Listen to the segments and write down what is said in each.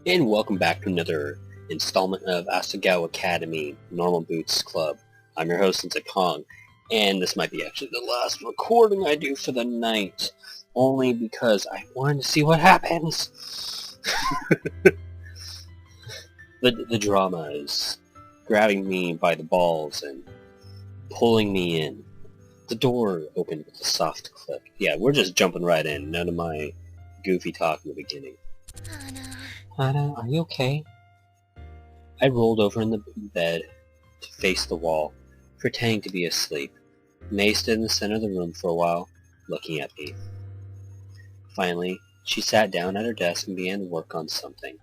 And welcome back to another installment of Asagao Academy Normal Boots Club. I'm your host, sensei-pong, and this might be actually the last recording I do for the night, only because I wanted to see what happens. The drama is grabbing me by the balls and pulling me in. The door opened with a soft click. Yeah, we're just jumping right in, none of my goofy talk in the beginning. Hana, are you okay? I rolled over in the bed to face the wall, pretending to be asleep. May stood in the center of the room for a while, looking at me. Finally, she sat down at her desk and began to work on something.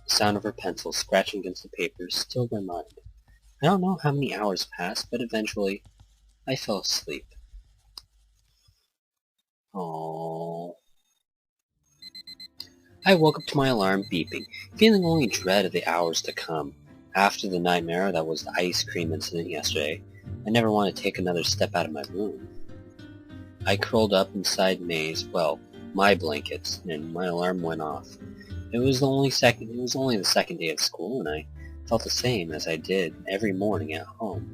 The sound of her pencil scratching against the paper stilled my mind. I don't know how many hours passed, but eventually I fell asleep. Aww. I woke up to my alarm beeping, feeling only dread of the hours to come. After the nightmare that was the ice cream incident yesterday, I never want to take another step out of my room. I curled up inside my blankets, and my alarm went off. It was only the second day of school, and I felt the same as I did every morning at home.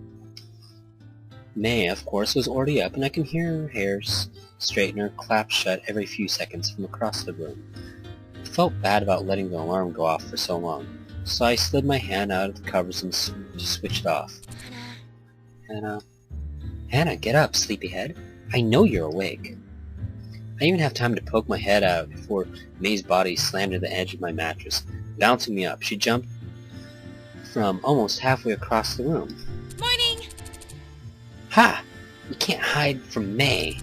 May, of course, was already up, and I can hear her hair straightener clap shut every few seconds from across the room. I felt bad about letting the alarm go off for so long, so I slid my hand out of the covers and switched it off. Hannah, get up, sleepyhead. I know you're awake. I even have time to poke my head out before May's body slammed to the edge of my mattress, bouncing me up. She jumped from almost halfway across the room. Morning! Ha! You can't hide from May.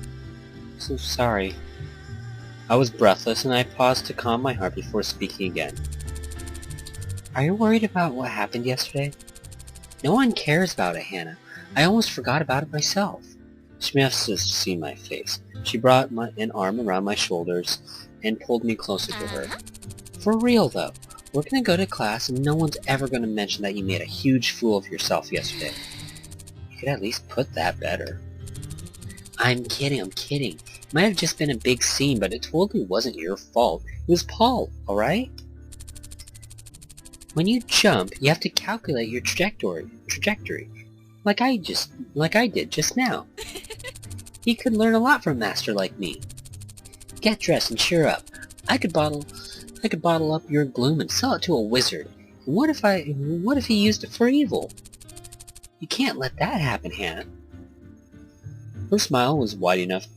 So sorry. I was breathless, and I paused to calm my heart before speaking again. Are you worried about what happened yesterday? No one cares about it, Hannah. I almost forgot about it myself. She must have seen my face. She brought an arm around my shoulders and pulled me closer to her. For real, though. We're going to go to class, and no one's ever going to mention that you made a huge fool of yourself yesterday. You could at least put that better. I'm kidding. It might have just been a big scene, but it totally wasn't your fault. It was Paul, alright? When you jump, you have to calculate your trajectory. Like I did just now. You could learn a lot from a master like me. Get dressed and cheer up. I could bottle up your gloom and sell it to a wizard. And what if he used it for evil? You can't let that happen, Hannah. Her smile was wide enough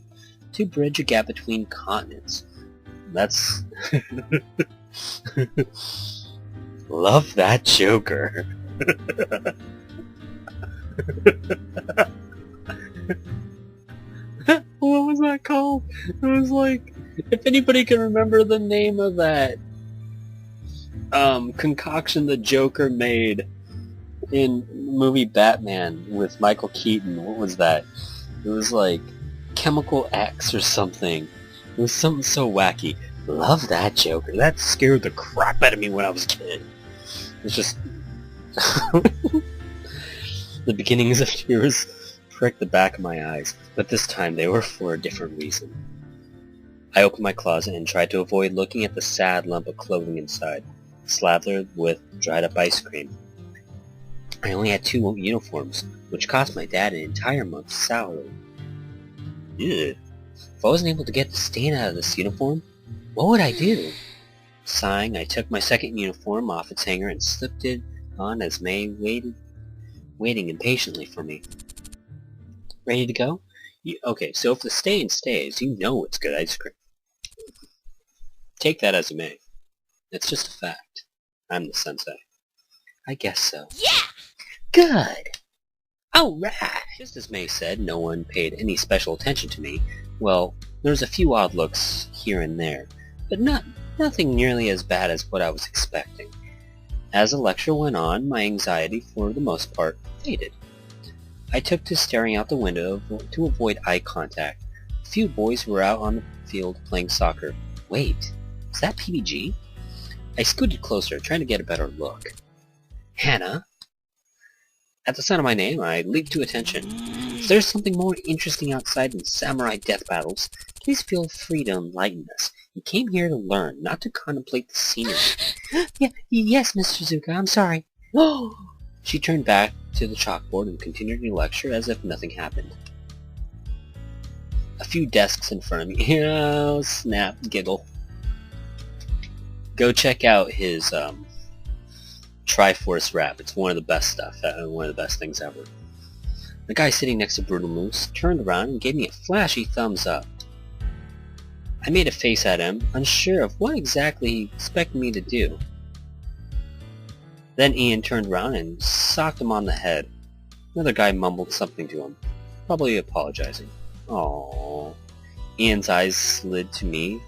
to bridge a gap between continents. That's... Love that Joker. What was that called? It was like, if anybody can remember the name of that concoction the Joker made in the movie Batman with Michael Keaton, what was that? It was like Chemical X or something. It was something so wacky. Love that Joker. That scared the crap out of me when I was a kid. It's just... The beginnings of tears pricked the back of my eyes, but this time they were for a different reason. I opened my closet and tried to avoid looking at the sad lump of clothing inside, slathered with dried-up ice cream. I only had 2 uniforms, which cost my dad an entire month's salary. Ew. If I wasn't able to get the stain out of this uniform, what would I do? Sighing, I took my second uniform off its hanger and slipped it on as May waiting impatiently for me. Ready to go? Okay, so if the stain stays, you know it's good ice cream. Take that as it may. It's just a fact. I'm the sensei. I guess so. Yeah! Good! Alright! Just as May said, no one paid any special attention to me. Well, there's a few odd looks here and there, but nothing nearly as bad as what I was expecting. As the lecture went on, my anxiety, for the most part, faded. I took to staring out the window to avoid eye contact. A few boys were out on the field playing soccer. Wait, is that PBG? I scooted closer, trying to get a better look. Hannah? At the sound of my name, I leaped to attention. If there's something more interesting outside than samurai death battles, Please feel free to enlighten us. We came here to learn, not to contemplate the scenery. Yes, Mr. Zuka, I'm sorry. She turned back to the chalkboard and continued her lecture as if nothing happened. A few desks in front of me. Oh, snap, giggle. Go check out his Triforce rap. It's one of the best stuff, one of the best things ever. The guy sitting next to Brutal Moose turned around and gave me a flashy thumbs up. I made a face at him, unsure of what exactly he expected me to do. Then Ian turned around and socked him on the head. Another guy mumbled something to him, probably apologizing. Aww. Ian's eyes slid to me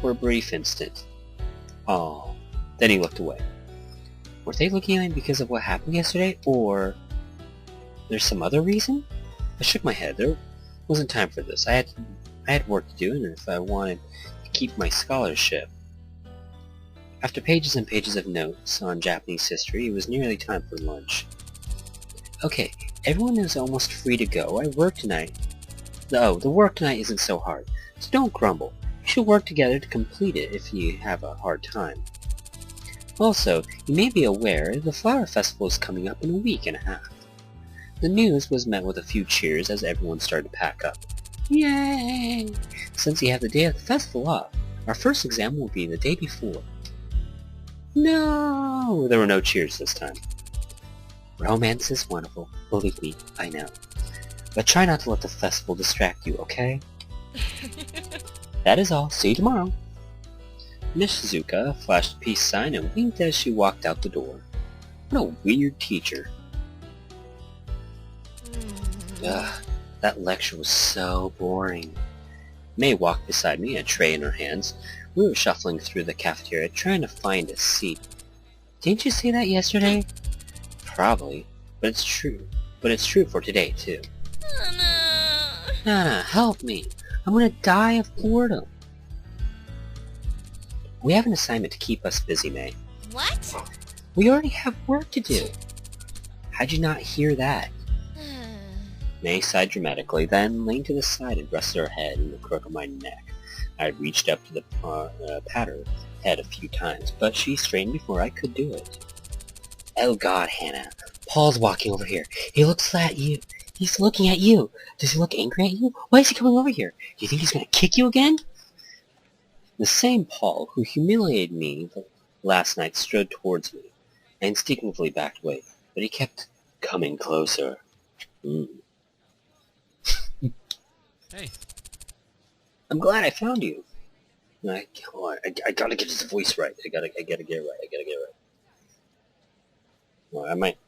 for a brief instant. Aww. Then he looked away. Were they looking at me because of what happened yesterday, or there's some other reason? I shook my head. There wasn't time for this. I had work to do, and if I wanted to keep my scholarship. After pages and pages of notes on Japanese history, it was nearly time for lunch. Okay, everyone is almost free to go. I work tonight. Oh, the work tonight isn't so hard, so don't grumble. You should work together to complete it if you have a hard time. Also, you may be aware the Flower Festival is coming up in a week and a half. The news was met with a few cheers as everyone started to pack up. Yay! Since you have the day of the festival off, our first exam will be the day before. No! There were no cheers this time. Romance is wonderful, believe me, I know. But try not to let the festival distract you, okay? That is all. See you tomorrow. Miss Zuka flashed a peace sign and winked as she walked out the door. What a weird teacher. Ugh, that lecture was so boring. May walked beside me, a tray in her hands. We were shuffling through the cafeteria trying to find a seat. Didn't you say that yesterday? Probably, but it's true. But it's true for today, too. Nana, help me. I'm gonna die of boredom. We have an assignment to keep us busy, May. What? We already have work to do. How'd you not hear that? May sighed dramatically, then leaned to the side and rested her head in the crook of my neck. I reached up to pat her head a few times, but she straightened before I could do it. Oh God, Hannah. Paul's walking over here. He looks at you. He's looking at you. Does he look angry at you? Why is he coming over here? Do you think he's going to kick you again? The same Paul who humiliated me last night strode towards me. I instinctively backed away, but he kept coming closer. Hey. I'm glad I found you. I gotta get his voice right. I gotta get it right. Well, I might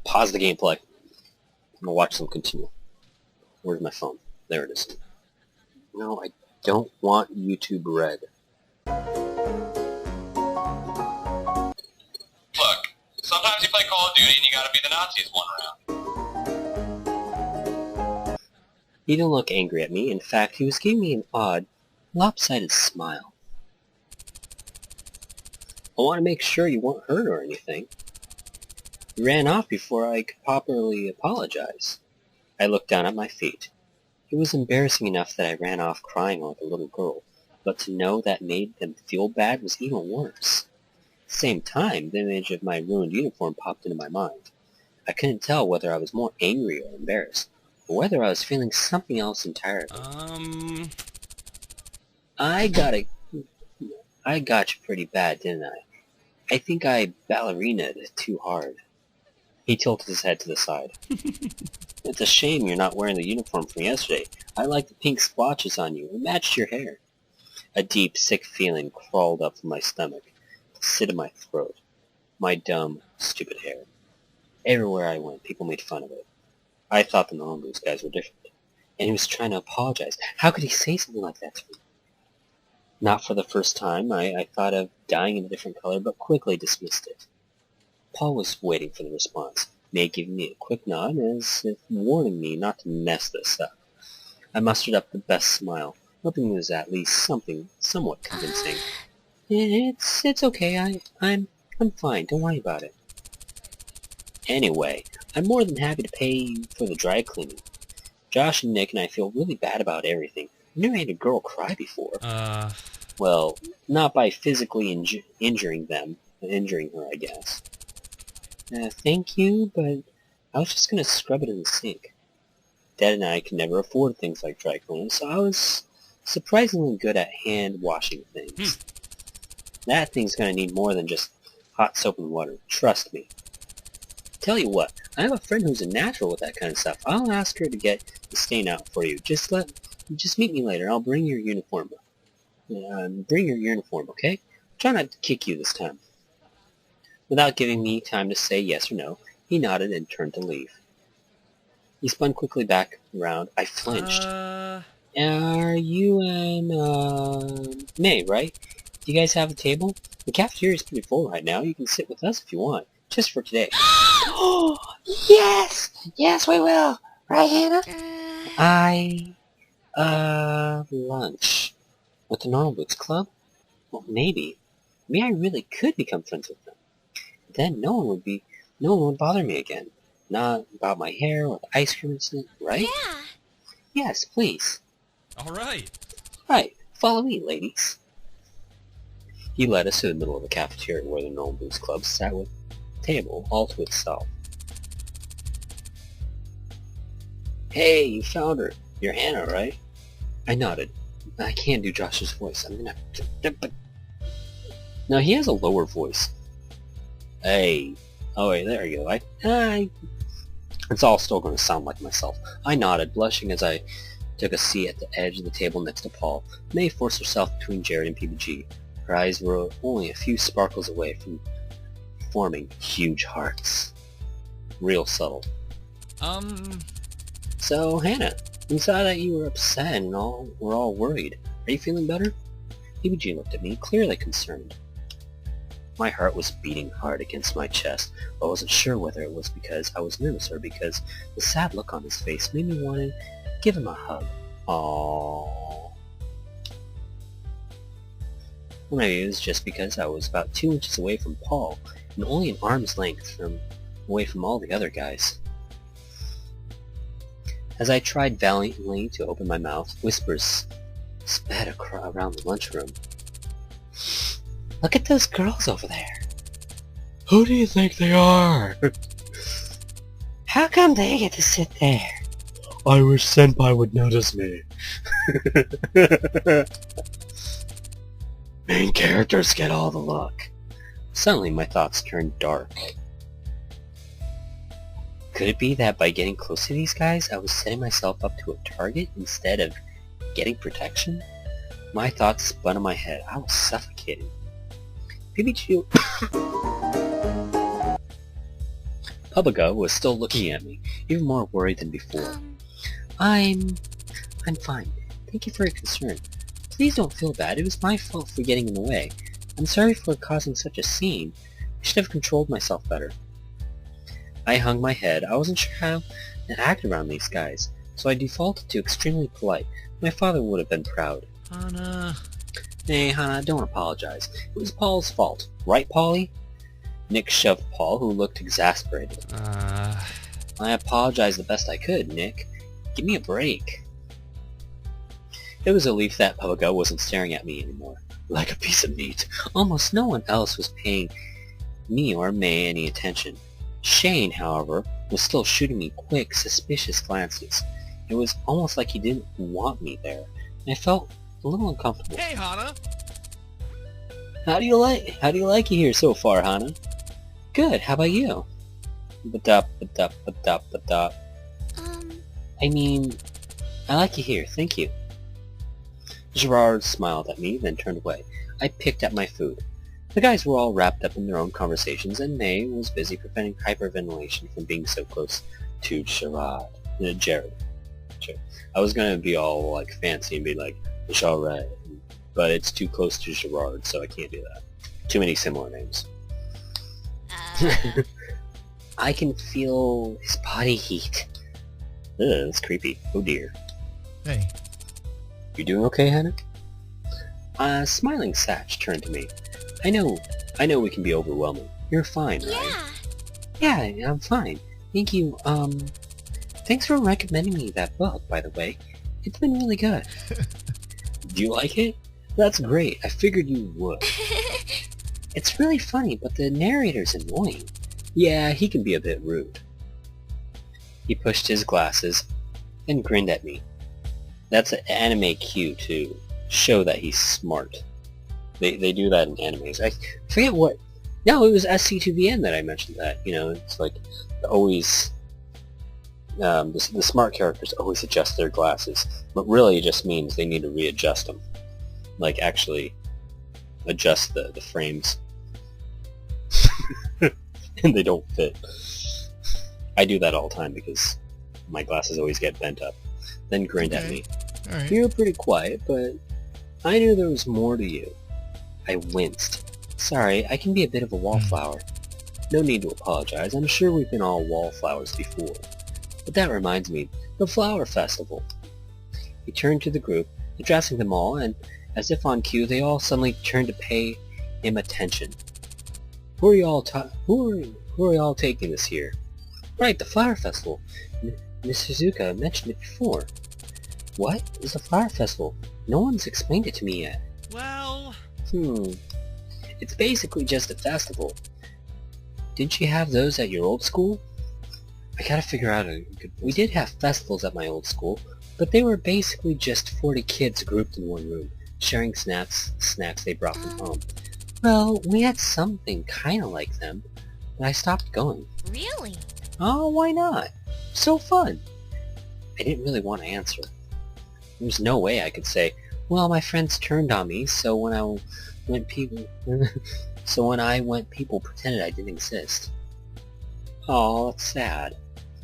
pause the gameplay. I'm gonna watch them continue. Where's my phone? There it is. No, I don't want YouTube Red. Look, sometimes you play Call of Duty and you gotta be the Nazis one round. He didn't look angry at me. In fact, he was giving me an odd, lopsided smile. I want to make sure you weren't hurt or anything. You ran off before I could properly apologize. I looked down at my feet. It was embarrassing enough that I ran off crying like a little girl, but to know that made them feel bad was even worse. At the same time, the image of my ruined uniform popped into my mind. I couldn't tell whether I was more angry or embarrassed, or whether I was feeling something else entirely. I got you pretty bad, didn't I? I think I ballerinaed too hard. He tilted his head to the side. It's a shame you're not wearing the uniform from yesterday. I like the pink splotches on you. It matched your hair. A deep, sick feeling crawled up from my stomach to sit in my throat. My dumb, stupid hair. Everywhere I went, people made fun of it. I thought the Moonboots guys were different. And he was trying to apologize. How could he say something like that to me? Not for the first time, I thought of dyeing in a different color, but quickly dismissed it. Paul was waiting for the response, May giving me a quick nod as if warning me not to mess this up. I mustered up the best smile, hoping it was at least something somewhat convincing. It's okay, I'm fine, don't worry about it. Anyway, I'm more than happy to pay for the dry cleaning. Josh and Nick and I feel really bad about everything. never made a girl cry before. Well, not by physically injuring her, I guess. Thank you, but I was just gonna scrub it in the sink. Dad and I could never afford things like dry cleaning, so I was surprisingly good at hand-washing things. That thing's gonna need more than just hot soap and water, trust me. Tell you what, I have a friend who's a natural with that kind of stuff. I'll ask her to get the stain out for you. Just meet me later. I'll bring your uniform. Okay? Try not to kick you this time. Without giving me time to say yes or no, he nodded and turned to leave. He spun quickly back around. I flinched. Are you and, May, right? Do you guys have a table? The cafeteria is pretty full right now. You can sit with us if you want. Just for today. Oh, yes! Yes, we will! Right, Hannah? Lunch. With the Normal Boots Club? Well, maybe. Maybe I really could become friends with them. Then no one would bother me again. Not about my hair or the ice cream incident, right? Yeah! Yes, please. Alright. Right, follow me, ladies. He led us to the middle of the cafeteria where the Normal Boots Club sat with a table all to itself. Hey, you found her. You're Hannah, right? I nodded. I can't do Josh's voice. I'm gonna have to... Now, he has a lower voice. Hey. Oh, wait, there you go. It's all still going to sound like myself. I nodded, blushing as I took a seat at the edge of the table next to Paul. May forced herself between Jared and PBG. Her eyes were only a few sparkles away from forming huge hearts. Real subtle. So, Hannah, we saw that you were upset and we're all worried. Are you feeling better? PBG looked at me, clearly concerned. My heart was beating hard against my chest, but I wasn't sure whether it was because I was nervous or because the sad look on his face made me want to give him a hug. Aww. Or maybe it was just because I was about 2 inches away from Paul, and only an arm's length away from all the other guys. As I tried valiantly to open my mouth, whispers sped around the lunchroom. Look at those girls over there. Who do you think they are? How come they get to sit there? I wish Senpai would notice me. Main characters get all the luck. Suddenly my thoughts turned dark. Could it be that by getting close to these guys, I was setting myself up to a target instead of getting protection? My thoughts spun in my head. I was suffocating. PBG... Pubaga was still looking at me, even more worried than before. I'm fine. Thank you for your concern. Please don't feel bad. It was my fault for getting in the way. I'm sorry for causing such a scene. I should have controlled myself better. I hung my head. I wasn't sure how to act around these guys, so I defaulted to extremely polite. My father would have been proud. Hana. Hey, Hana, don't apologize. It was Paul's fault. Right, Paulie? Nick shoved Paul, who looked exasperated. I apologized the best I could, Nick. Give me a break. It was a relief that Pubaga wasn't staring at me anymore, like a piece of meat. Almost no one else was paying me or May any attention. Shane, however, was still shooting me quick, suspicious glances. It was almost like he didn't want me there, and I felt a little uncomfortable. Hey, Hana. How do you like it here so far, Hana? Good, how about you? Ba-dup. I mean, I like you here, thank you. Gerard smiled at me, then turned away. I picked at my food. The guys were all wrapped up in their own conversations, and May was busy preventing hyperventilation from being so close to Jared. I was gonna be all like fancy and be like, Jared, but it's too close to Gerard, so I can't do that. Too many similar names. I can feel his body heat. Ugh, that's creepy. Oh dear. Hey. You doing okay, Hannah? Smiling Satch turned to me. I know we can be overwhelming. You're fine, right? Yeah. Yeah, I'm fine. Thank you, thanks for recommending me that book, by the way. It's been really good. Do you like it? That's great. I figured you would. It's really funny, but the narrator's annoying. Yeah, he can be a bit rude. He pushed his glasses and grinned at me. That's an anime cue to show that he's smart. They do that in animes. I forget what... No, it was SC2VN that I mentioned that. You know, it's like always... the smart characters always adjust their glasses, but really it just means they need to readjust them. Like, actually adjust the frames. And they don't fit. I do that all the time because my glasses always get bent up. Then grinned at me. All right. You were pretty quiet, but I knew there was more to you. I winced. Sorry, I can be a bit of a wallflower. No need to apologize. I'm sure we've been all wallflowers before. But that reminds me, the flower festival. He turned to the group, addressing them all, and as if on cue, they all suddenly turned to pay him attention. Who are you all taking this year? Right, the flower festival. Miss Suzuka mentioned it before. What is the flower festival? No one's explained it to me yet. Well... It's basically just a festival. Didn't you have those at your old school? I gotta figure out a good... We did have festivals at my old school, but they were basically just 40 kids grouped in one room, sharing snacks they brought from home. Well, we had something kinda like them, but I stopped going. Really? Oh, why not? So fun. I didn't really want to answer. There was no way I could say, well, my friends turned on me, so when I went people pretended I didn't exist. Oh, that's sad.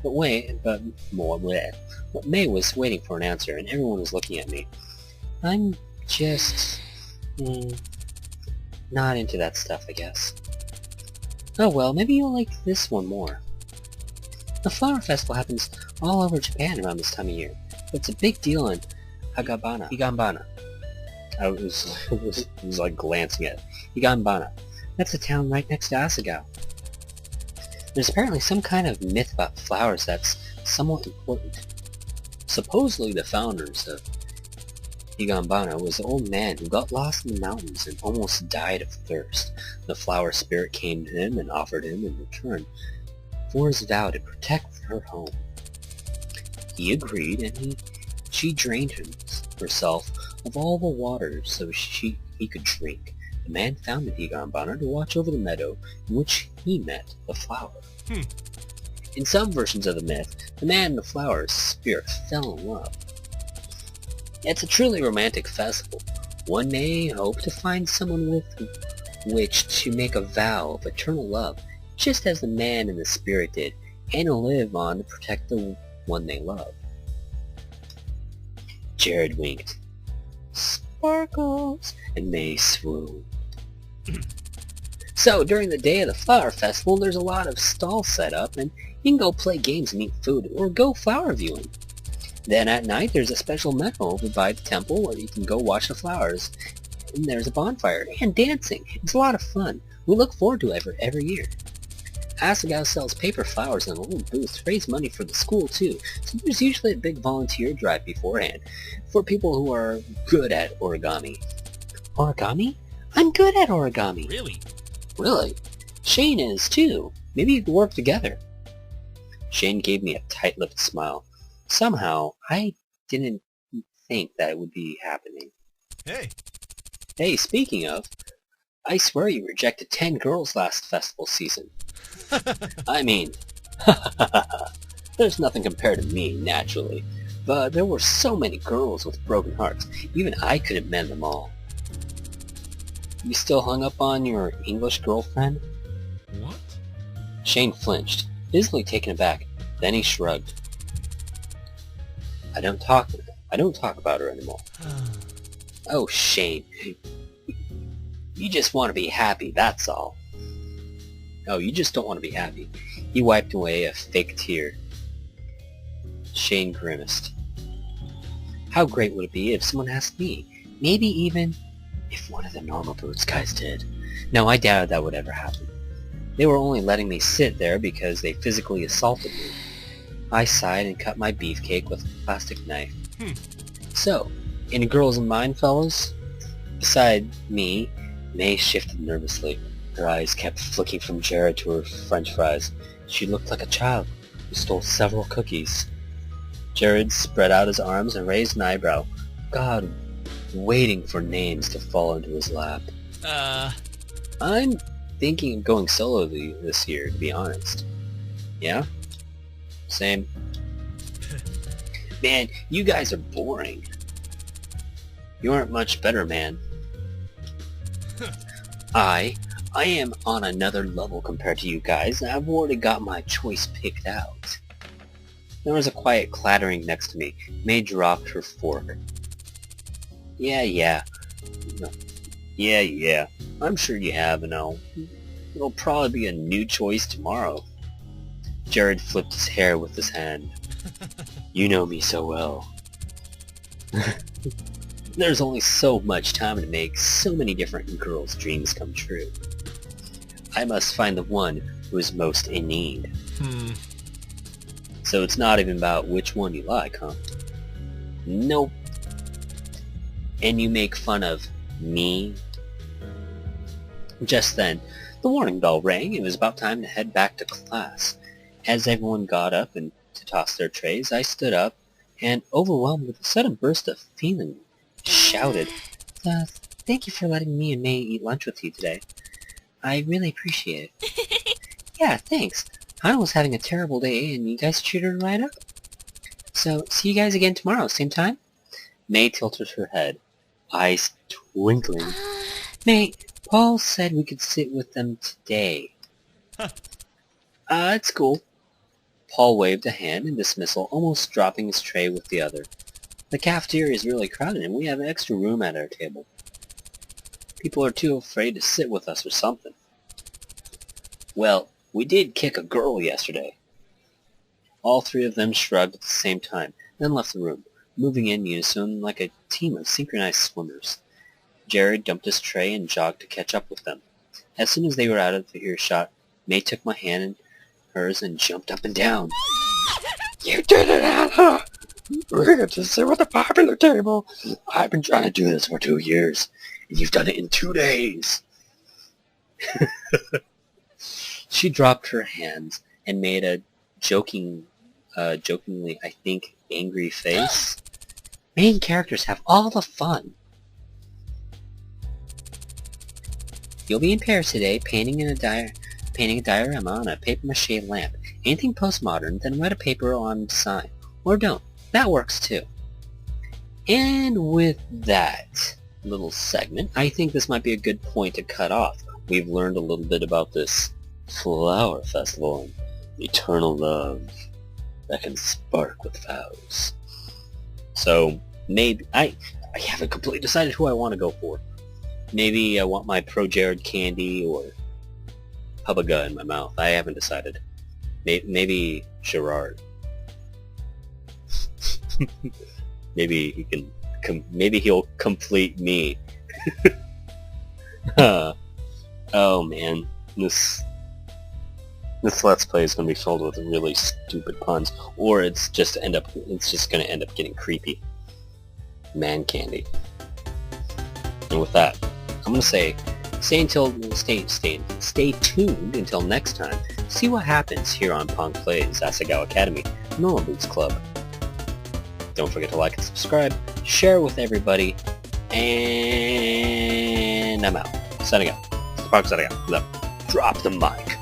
But May was waiting for an answer, and everyone was looking at me. I'm just... not into that stuff, I guess. Oh well, maybe you'll like this one more. The flower festival happens all over Japan around this time of year. It's a big deal in Higanbana. I was like glancing at it. Higanbana. That's a town right next to Asagao. There's apparently some kind of myth about flowers that's somewhat important. Supposedly the founders of Higanbana was an old man who got lost in the mountains and almost died of thirst. The flower spirit came to him and offered him in return for his vow to protect her home. He agreed, and she drained herself of all the water so he could drink. The man founded Higanbana to watch over the meadow in which he met the flower. In some versions of the myth, the man and the flower's spirit fell in love. It's a truly romantic festival. One may hope to find someone with which to make a vow of eternal love, just as the man and the spirit did, and to live on to protect the one they love. Jared winked. Sparkles, and May swooned. So, during the day of the flower festival, there's a lot of stalls set up, and you can go play games and eat food, or go flower viewing. Then at night, there's a special meadow over by the temple where you can go watch the flowers. And there's a bonfire and dancing. It's a lot of fun. We look forward to it every year. Asagao sells paper flowers in a little booth to raise money for the school too, so there's usually a big volunteer drive beforehand for people who are good at origami. Origami? I'm good at origami. Really? Really? Shane is too. Maybe you could work together. Shane gave me a tight-lipped smile. Somehow, I didn't think that would be happening. Hey. Hey, speaking of, I swear you rejected 10 girls last festival season. I mean, there's nothing compared to me, naturally, but there were so many girls with broken hearts, even I couldn't mend them all. You still hung up on your English girlfriend? What? Shane flinched, visibly taken aback, then he shrugged. I don't talk about her anymore. Oh, Shane. You just want to be happy, that's all. Oh, you just don't want to be happy. He wiped away a fake tear. Shane grimaced. How great would it be if someone asked me? Maybe even if one of the normal boots guys did. No, I doubted that would ever happen. They were only letting me sit there because they physically assaulted me. I sighed and cut my beefcake with a plastic knife. So, any girls in mind, fellas? Beside me, May shifted nervously. Her eyes kept flicking from Jared to her french fries. She looked like a child who stole several cookies. Jared spread out his arms and raised an eyebrow. God, waiting for names to fall into his lap. I'm thinking of going solo this year, to be honest. Yeah? Same. Man, you guys are boring. You aren't much better, man. I am on another level compared to you guys, and I've already got my choice picked out. There was a quiet clattering next to me. May dropped her fork. Yeah. I'm sure you have, and it'll probably be a new choice tomorrow. Jared flipped his hair with his hand. You know me so well. There's only so much time to make so many different girls' dreams come true. I must find the one who is most in need. So it's not even about which one you like, huh? Nope. And you make fun of me? Just then, the warning bell rang. It was about time to head back to class. As everyone got up and to toss their trays, I stood up and, overwhelmed with a sudden burst of feeling, shouted, Thank you for letting me and May eat lunch with you today. I really appreciate it. Yeah, thanks. Hana was having a terrible day, and you guys treated her right up. So, see you guys again tomorrow, same time? May tilted her head, eyes twinkling. May, Paul said we could sit with them today. It's cool. Paul waved a hand in dismissal, almost dropping his tray with the other. The cafeteria is really crowded, and we have extra room at our table. People are too afraid to sit with us or something. Well, we did kick a girl yesterday. All three of them shrugged at the same time, then left the room, moving in unison like a team of synchronized swimmers. Jared dumped his tray and jogged to catch up with them. As soon as they were out of earshot, May took my hand in hers and jumped up and down. You did it, Hana! We're going to sit with the popular table. I've been trying to do this for 2 years, and you've done it in 2 days. She dropped her hands and made a jokingly, I think, angry face. Main characters have all the fun. You'll be in Paris today, painting a diorama on a papier-mâché lamp. Anything postmodern, then write a paper on design. Or don't. That works too. And with that little segment, I think this might be a good point to cut off. We've learned a little bit about this flower festival and eternal love that can spark with vows. So, maybe, I haven't completely decided who I want to go for. Maybe I want my Pro Jared candy or Hubbaga in my mouth. I haven't decided. Maybe Gerard. Maybe he can. Maybe he'll complete me. Oh man, this Let's Play is gonna be filled with really stupid puns, or it's just gonna end up getting creepy. Man candy. And with that, I'm gonna say, stay tuned until next time. See what happens here on Pong Plays Asagao Academy, Normal Boots Club. Don't forget to like and subscribe, share with everybody, and I'm out. Setting out. Pong setting out. Drop the mic.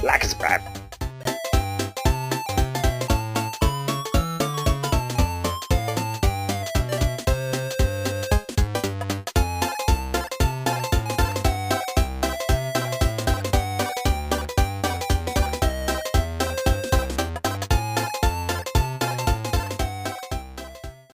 Like and subscribe.